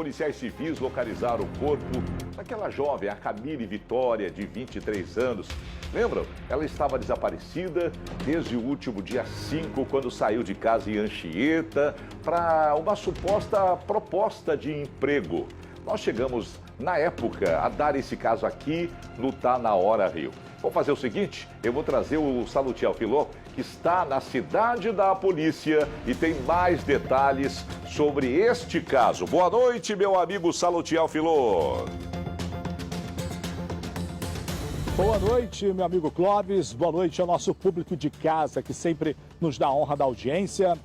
policiais civis localizaram o corpo daquela jovem, a Camille Vitória, de 23 anos. Lembram? Ela estava desaparecida desde o último dia 5, quando saiu de casa em Anchieta para uma suposta proposta de emprego. Nós chegamos, na época, a dar esse caso aqui no Tá Na Hora Rio. Vou fazer o seguinte, eu vou trazer o Salutiel Filó, que está na cidade da polícia e tem mais detalhes sobre este caso. Boa noite, meu amigo Salutiel Filó. Boa noite, meu amigo Clóvis. Boa noite ao nosso público de casa, que sempre nos dá a honra da audiência.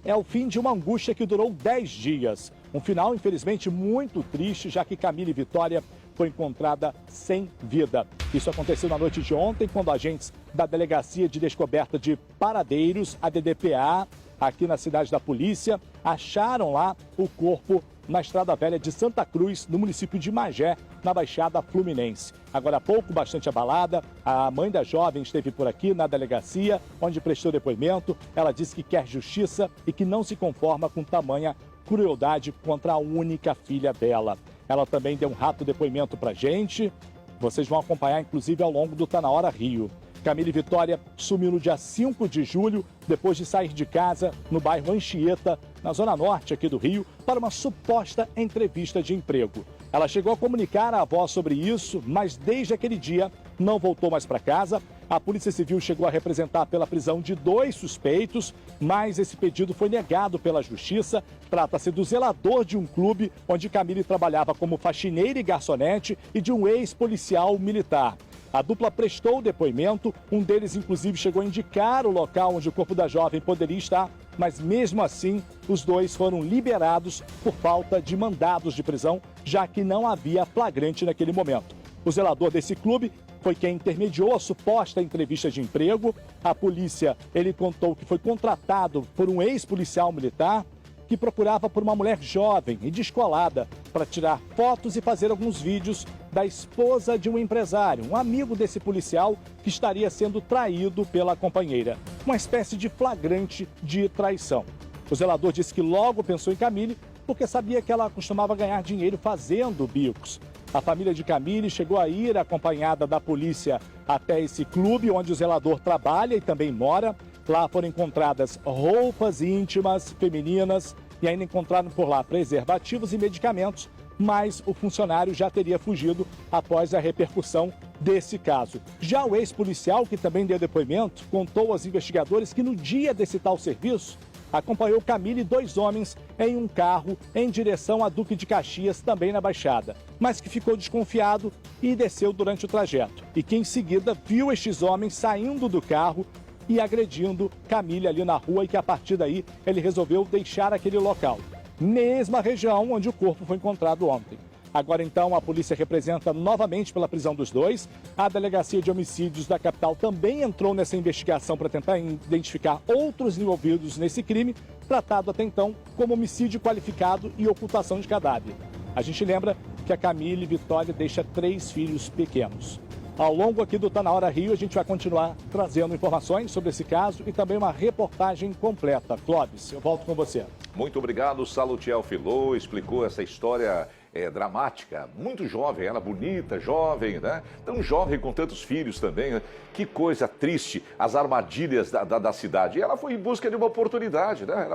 É o fim de uma angústia que durou 10 dias. Um final, infelizmente, muito triste, já que Camille Vitória foi encontrada sem vida. Isso aconteceu na noite de ontem, quando agentes da Delegacia de Descoberta de Paradeiros, a DDPA, aqui na cidade da polícia, acharam lá o corpo na Estrada Velha de Santa Cruz, no município de Magé, na Baixada Fluminense. Agora há pouco, bastante abalada, a mãe da jovem esteve por aqui na delegacia, onde prestou depoimento. Ela disse que quer justiça e que não se conforma com tamanha crueldade contra a única filha dela. Ela também deu um rápido depoimento pra gente. Vocês vão acompanhar, inclusive, ao longo do Tá Na Hora Rio. Camille Vitória sumiu no dia 5 de julho, depois de sair de casa no bairro Anchieta, na zona norte aqui do Rio, para uma suposta entrevista de emprego. Ela chegou a comunicar à avó sobre isso, mas desde aquele dia não voltou mais para casa. A Polícia Civil chegou a representar pela prisão de 2 suspeitos, mas esse pedido foi negado pela Justiça. Trata-se do zelador de um clube onde Camille trabalhava como faxineira e garçonete e de um ex-policial militar. A dupla prestou o depoimento, um deles inclusive chegou a indicar o local onde o corpo da jovem poderia estar, mas mesmo assim os 2 foram liberados por falta de mandados de prisão, já que não havia flagrante naquele momento. O zelador desse clube foi quem intermediou a suposta entrevista de emprego. A polícia, ele contou que foi contratado por um ex-policial militar que procurava por uma mulher jovem e descolada para tirar fotos e fazer alguns vídeos da esposa de um empresário, um amigo desse policial que estaria sendo traído pela companheira. Uma espécie de flagrante de traição. O zelador disse que logo pensou em Camille porque sabia que ela costumava ganhar dinheiro fazendo bicos. A família de Camille chegou a ir acompanhada da polícia até esse clube onde o zelador trabalha e também mora. Lá foram encontradas roupas íntimas femininas e ainda encontraram por lá preservativos e medicamentos, mas o funcionário já teria fugido após a repercussão desse caso. Já o ex-policial, que também deu depoimento, contou aos investigadores que no dia desse tal serviço, acompanhou Camille e 2 homens em um carro em direção a Duque de Caxias, também na Baixada, mas que ficou desconfiado e desceu durante o trajeto. E que em seguida viu estes homens saindo do carro e agredindo Camille ali na rua e que a partir daí ele resolveu deixar aquele local. Mesma região onde o corpo foi encontrado ontem. Agora então a polícia representa novamente pela prisão dos 2. A Delegacia de Homicídios da capital também entrou nessa investigação para tentar identificar outros envolvidos nesse crime, tratado até então como homicídio qualificado e ocultação de cadáver. A gente lembra que a Camille Vitória deixa 3 filhos pequenos. Ao longo aqui do Tá Na Hora Rio, a gente vai continuar trazendo informações sobre esse caso e também uma reportagem completa. Clóvis, eu volto com você. Muito obrigado, Salutiel Filó, explicou essa história dramática, muito jovem, ela bonita, jovem, né? Tão jovem com tantos filhos também, né? Que coisa triste, as armadilhas da cidade. E ela foi em busca de uma oportunidade, né?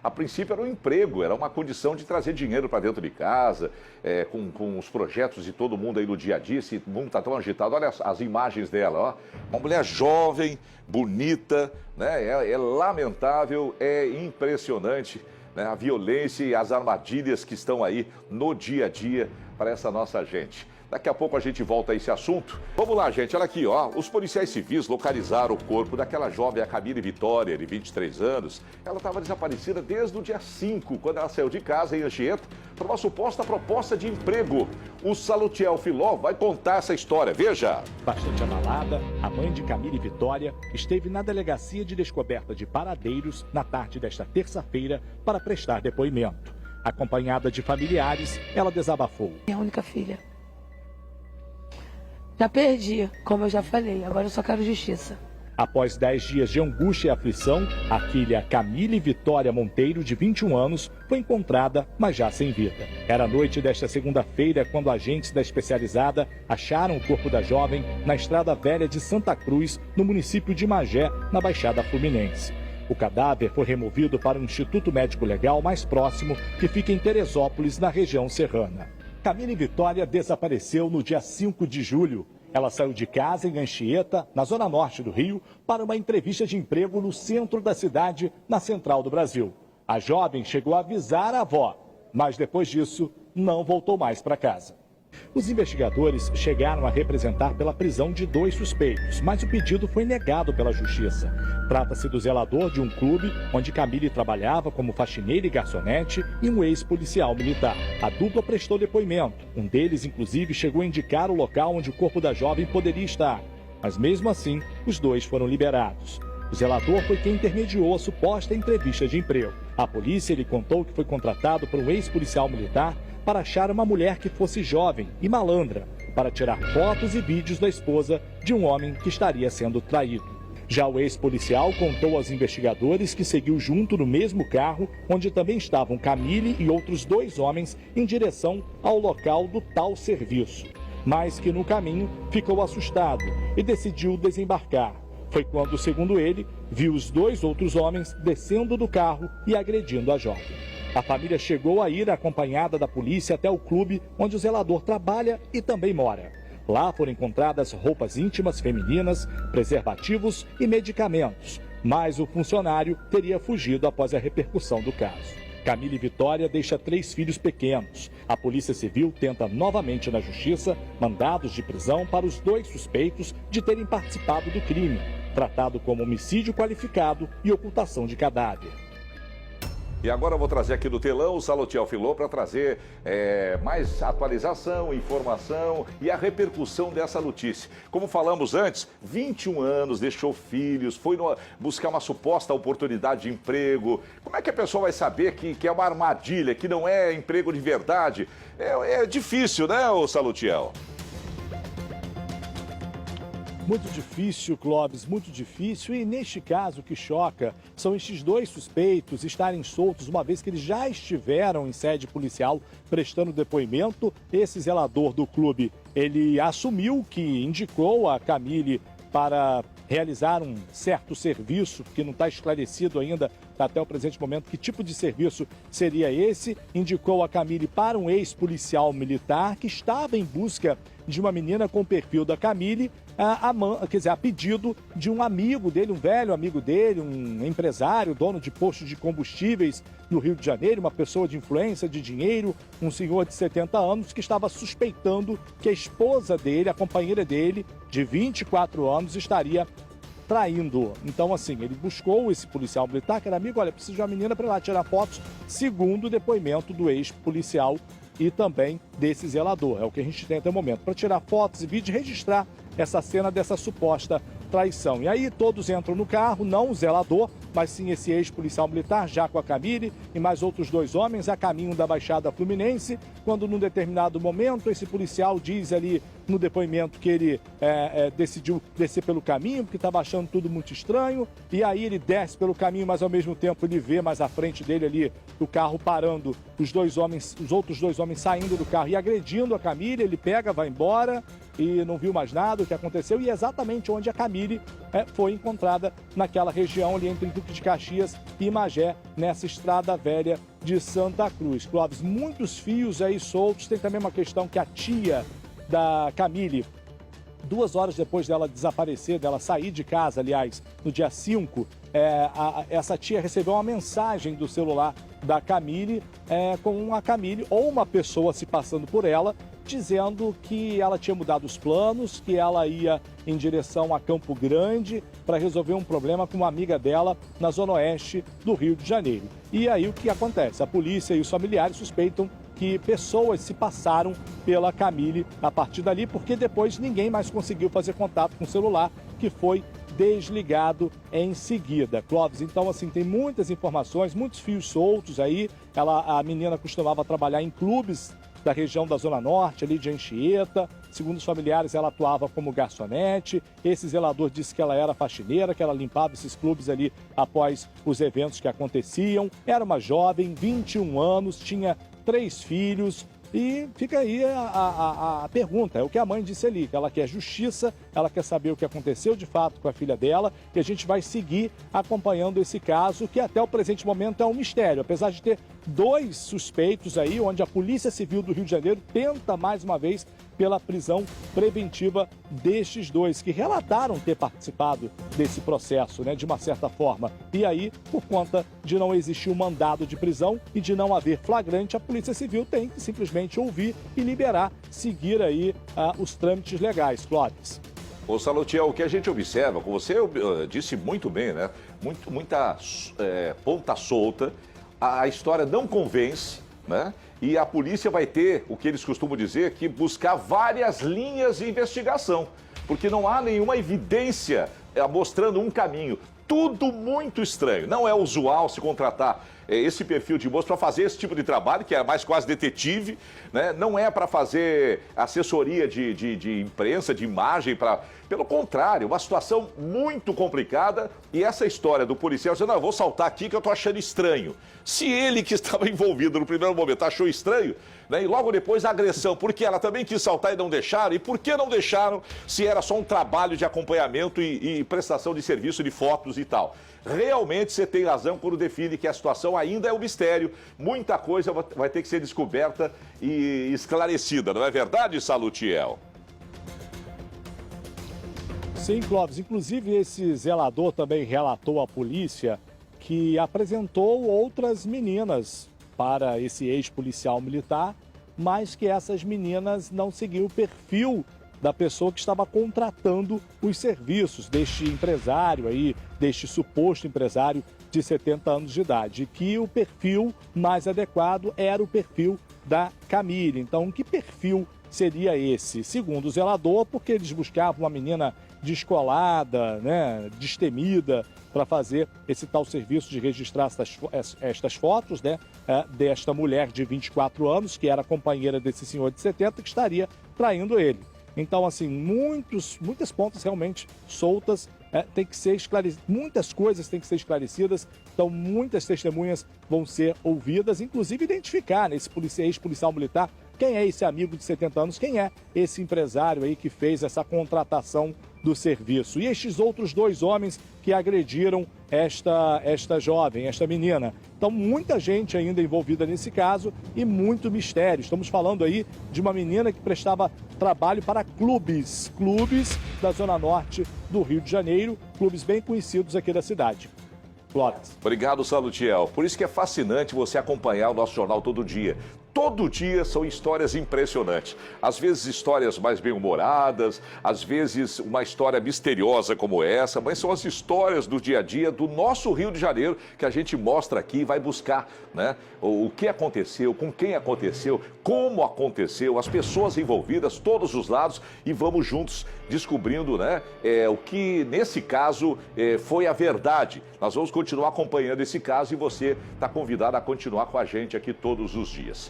A princípio era um emprego, era uma condição de trazer dinheiro para dentro de casa, com os projetos de todo mundo aí no dia a dia, esse mundo está tão agitado. Olha as imagens dela, ó. Uma mulher jovem, bonita, né? É lamentável, é impressionante, né, a violência e as armadilhas que estão aí no dia a dia para essa nossa gente. Daqui a pouco a gente volta a esse assunto. Vamos lá, gente, olha aqui, ó. Os policiais civis localizaram o corpo daquela jovem, a Camille Vitória, de 23 anos. Ela estava desaparecida desde o dia 5, quando ela saiu de casa em Anchieta, para uma suposta proposta de emprego. O Salutiel Filó vai contar essa história, veja. Bastante abalada, a mãe de Camille Vitória esteve na Delegacia de Descoberta de Paradeiros na tarde desta terça-feira para prestar depoimento. Acompanhada de familiares, ela desabafou. Minha única filha. Já perdi, como eu já falei, agora eu só quero justiça. Após 10 dias de angústia e aflição, a filha Camille Vitória Monteiro, de 21 anos, foi encontrada, mas já sem vida. Era a noite desta segunda-feira quando agentes da especializada acharam o corpo da jovem na Estrada Velha de Santa Cruz, no município de Magé, na Baixada Fluminense. O cadáver foi removido para o Instituto Médico Legal mais próximo, que fica em Teresópolis, na região serrana. Camille Vitória desapareceu no dia 5 de julho. Ela saiu de casa em Anchieta, na zona norte do Rio, para uma entrevista de emprego no centro da cidade, na Central do Brasil. A jovem chegou a avisar a avó, mas depois disso não voltou mais para casa. Os investigadores chegaram a representar pela prisão de 2 suspeitos, mas o pedido foi negado pela justiça. Trata-se do zelador de um clube onde Camille trabalhava como faxineira e garçonete e um ex-policial militar. A dupla prestou depoimento. Um deles, inclusive, chegou a indicar o local onde o corpo da jovem poderia estar. Mas mesmo assim, os 2 foram liberados. O zelador foi quem intermediou a suposta entrevista de emprego. A polícia lhe contou que foi contratado por um ex-policial militar para achar uma mulher que fosse jovem e malandra, para tirar fotos e vídeos da esposa de um homem que estaria sendo traído. Já o ex-policial contou aos investigadores que seguiu junto no mesmo carro, onde também estavam Camille e outros 2 homens em direção ao local do tal serviço, mas que no caminho ficou assustado e decidiu desembarcar. Foi quando, segundo ele, viu os 2 outros homens descendo do carro e agredindo a jovem. A família chegou a ir acompanhada da polícia até o clube onde o zelador trabalha e também mora. Lá foram encontradas roupas íntimas femininas, preservativos e medicamentos, mas o funcionário teria fugido após a repercussão do caso. Camille Vitória deixa 3 filhos pequenos. A Polícia Civil tenta novamente na Justiça mandados de prisão para os 2 suspeitos de terem participado do crime, tratado como homicídio qualificado e ocultação de cadáver. E agora eu vou trazer aqui do telão o Salutiel Filó para trazer mais atualização, informação e a repercussão dessa notícia. Como falamos antes, 21 anos, deixou filhos, foi buscar uma suposta oportunidade de emprego. Como é que a pessoa vai saber que é uma armadilha, que não é emprego de verdade? É difícil, né, Salutiel? Muito difícil, Clóvis, muito difícil. E neste caso, o que choca são estes 2 suspeitos estarem soltos, uma vez que eles já estiveram em sede policial prestando depoimento. Esse zelador do clube, ele assumiu que indicou a Camille para realizar um certo serviço, que não está esclarecido ainda até o presente momento que tipo de serviço seria esse. Indicou a Camille para um ex-policial militar que estava em busca de uma menina com o perfil da Camille, a pedido de um amigo dele, um velho amigo dele, um empresário, dono de posto de combustíveis no Rio de Janeiro, uma pessoa de influência, de dinheiro, um senhor de 70 anos que estava suspeitando que a esposa dele, a companheira dele, de 24 anos, estaria traindo. Então, assim, ele buscou esse policial militar, que era amigo, olha, preciso de uma menina para ir lá tirar fotos, segundo o depoimento do ex-policial e também desse zelador. É o que a gente tem até o momento, para tirar fotos e vídeos e registrar essa cena dessa suposta traição. E aí todos entram no carro, não o zelador, mas sim esse ex-policial militar, já com a Camille e mais outros 2 homens, a caminho da Baixada Fluminense, quando num determinado momento esse policial diz ali no depoimento que ele decidiu descer pelo caminho, porque estava achando tudo muito estranho, e aí ele desce pelo caminho, mas ao mesmo tempo ele vê mais à frente dele ali o carro parando, os outros 2 homens saindo do carro e agredindo a Camille. Ele pega, vai embora e não viu mais nada o que aconteceu, e é exatamente onde a Camille foi encontrada, naquela região ali entre Duque de Caxias e Magé, nessa Estrada Velha de Santa Cruz. Clóvis, muitos fios aí soltos. Tem também uma questão que a tia da Camille, 2 horas depois dela desaparecer, dela sair de casa, aliás, no dia 5, essa tia recebeu uma mensagem do celular da Camille, com a Camille ou uma pessoa se passando por ela, dizendo que ela tinha mudado os planos, que ela ia em direção a Campo Grande para resolver um problema com uma amiga dela na zona oeste do Rio de Janeiro. E aí o que acontece? A polícia e os familiares suspeitam que pessoas se passaram pela Camille a partir dali, porque depois ninguém mais conseguiu fazer contato com o celular, que foi desligado em seguida. Clóvis, então assim, tem muitas informações, muitos fios soltos aí. A menina costumava trabalhar em clubes da região da Zona Norte, ali de Anchieta. Segundo os familiares, ela atuava como garçonete. Esse zelador disse que ela era faxineira, que ela limpava esses clubes ali após os eventos que aconteciam. Era uma jovem, 21 anos, tinha 3 filhos. E fica aí a pergunta, é o que a mãe disse ali, que ela quer justiça, ela quer saber o que aconteceu de fato com a filha dela, e a gente vai seguir acompanhando esse caso, que até o presente momento é um mistério, apesar de ter 2 suspeitos aí, onde a Polícia Civil do Rio de Janeiro tenta mais uma vez pela prisão preventiva destes 2, que relataram ter participado desse processo, né, de uma certa forma. E aí, por conta de não existir um mandado de prisão e de não haver flagrante, a Polícia Civil tem que simplesmente ouvir e liberar, seguir aí os trâmites legais, Clóvis. Ô Salutiel, o que a gente observa, como você disse muito bem, né? Muita ponta solta, a história não convence, né? E a polícia vai ter, o que eles costumam dizer, que buscar várias linhas de investigação, porque não há nenhuma evidência mostrando um caminho. Tudo muito estranho. Não é usual se contratar esse perfil de moço para fazer esse tipo de trabalho, que é mais quase detetive, né? Não é para fazer assessoria de imprensa, de imagem, pelo contrário, uma situação muito complicada. E essa história do policial dizendo, não, eu vou saltar aqui que eu tô achando estranho. Se ele que estava envolvido no primeiro momento achou estranho, né? E logo depois a agressão, porque ela também quis saltar e não deixaram, e por que não deixaram se era só um trabalho de acompanhamento e prestação de serviço de fotos e tal. Realmente você tem razão quando define que a situação ainda é um mistério. Muita coisa vai ter que ser descoberta e esclarecida, não é verdade, Salutiel? Sim, Clóvis. Inclusive, esse zelador também relatou à polícia que apresentou outras meninas para esse ex-policial militar, mas que essas meninas não seguiam o perfil da pessoa que estava contratando os serviços deste empresário aí, deste suposto empresário de 70 anos de idade, e que o perfil mais adequado era o perfil da Camille. Então, que perfil seria esse? Segundo o zelador, porque eles buscavam uma menina descolada, né, destemida, para fazer esse tal serviço de registrar estas fotos, né, desta mulher de 24 anos, que era companheira desse senhor de 70, que estaria traindo ele. Então, assim, muitas pontas realmente soltas, tem que ser esclarecidas, muitas coisas têm que ser esclarecidas, então muitas testemunhas vão ser ouvidas, inclusive identificar nesse ex-policial militar quem é esse amigo de 70 anos, quem é esse empresário aí que fez essa contratação do serviço. E estes outros 2 homens que agrediram esta jovem, esta menina. Então, muita gente ainda envolvida nesse caso e muito mistério. Estamos falando aí de uma menina que prestava trabalho para clubes da Zona Norte do Rio de Janeiro, clubes bem conhecidos aqui da cidade. Clóvis. Obrigado, Salutiel. Por isso que é fascinante você acompanhar o nosso jornal todo dia. Todo dia são histórias impressionantes. Às vezes histórias mais bem-humoradas, às vezes uma história misteriosa como essa, mas são as histórias do dia a dia do nosso Rio de Janeiro que a gente mostra aqui e vai buscar, né? O que aconteceu, com quem aconteceu, como aconteceu, as pessoas envolvidas, todos os lados, e vamos juntos descobrindo, né, o que nesse caso foi a verdade. Nós vamos continuar acompanhando esse caso e você está convidado a continuar com a gente aqui todos os dias.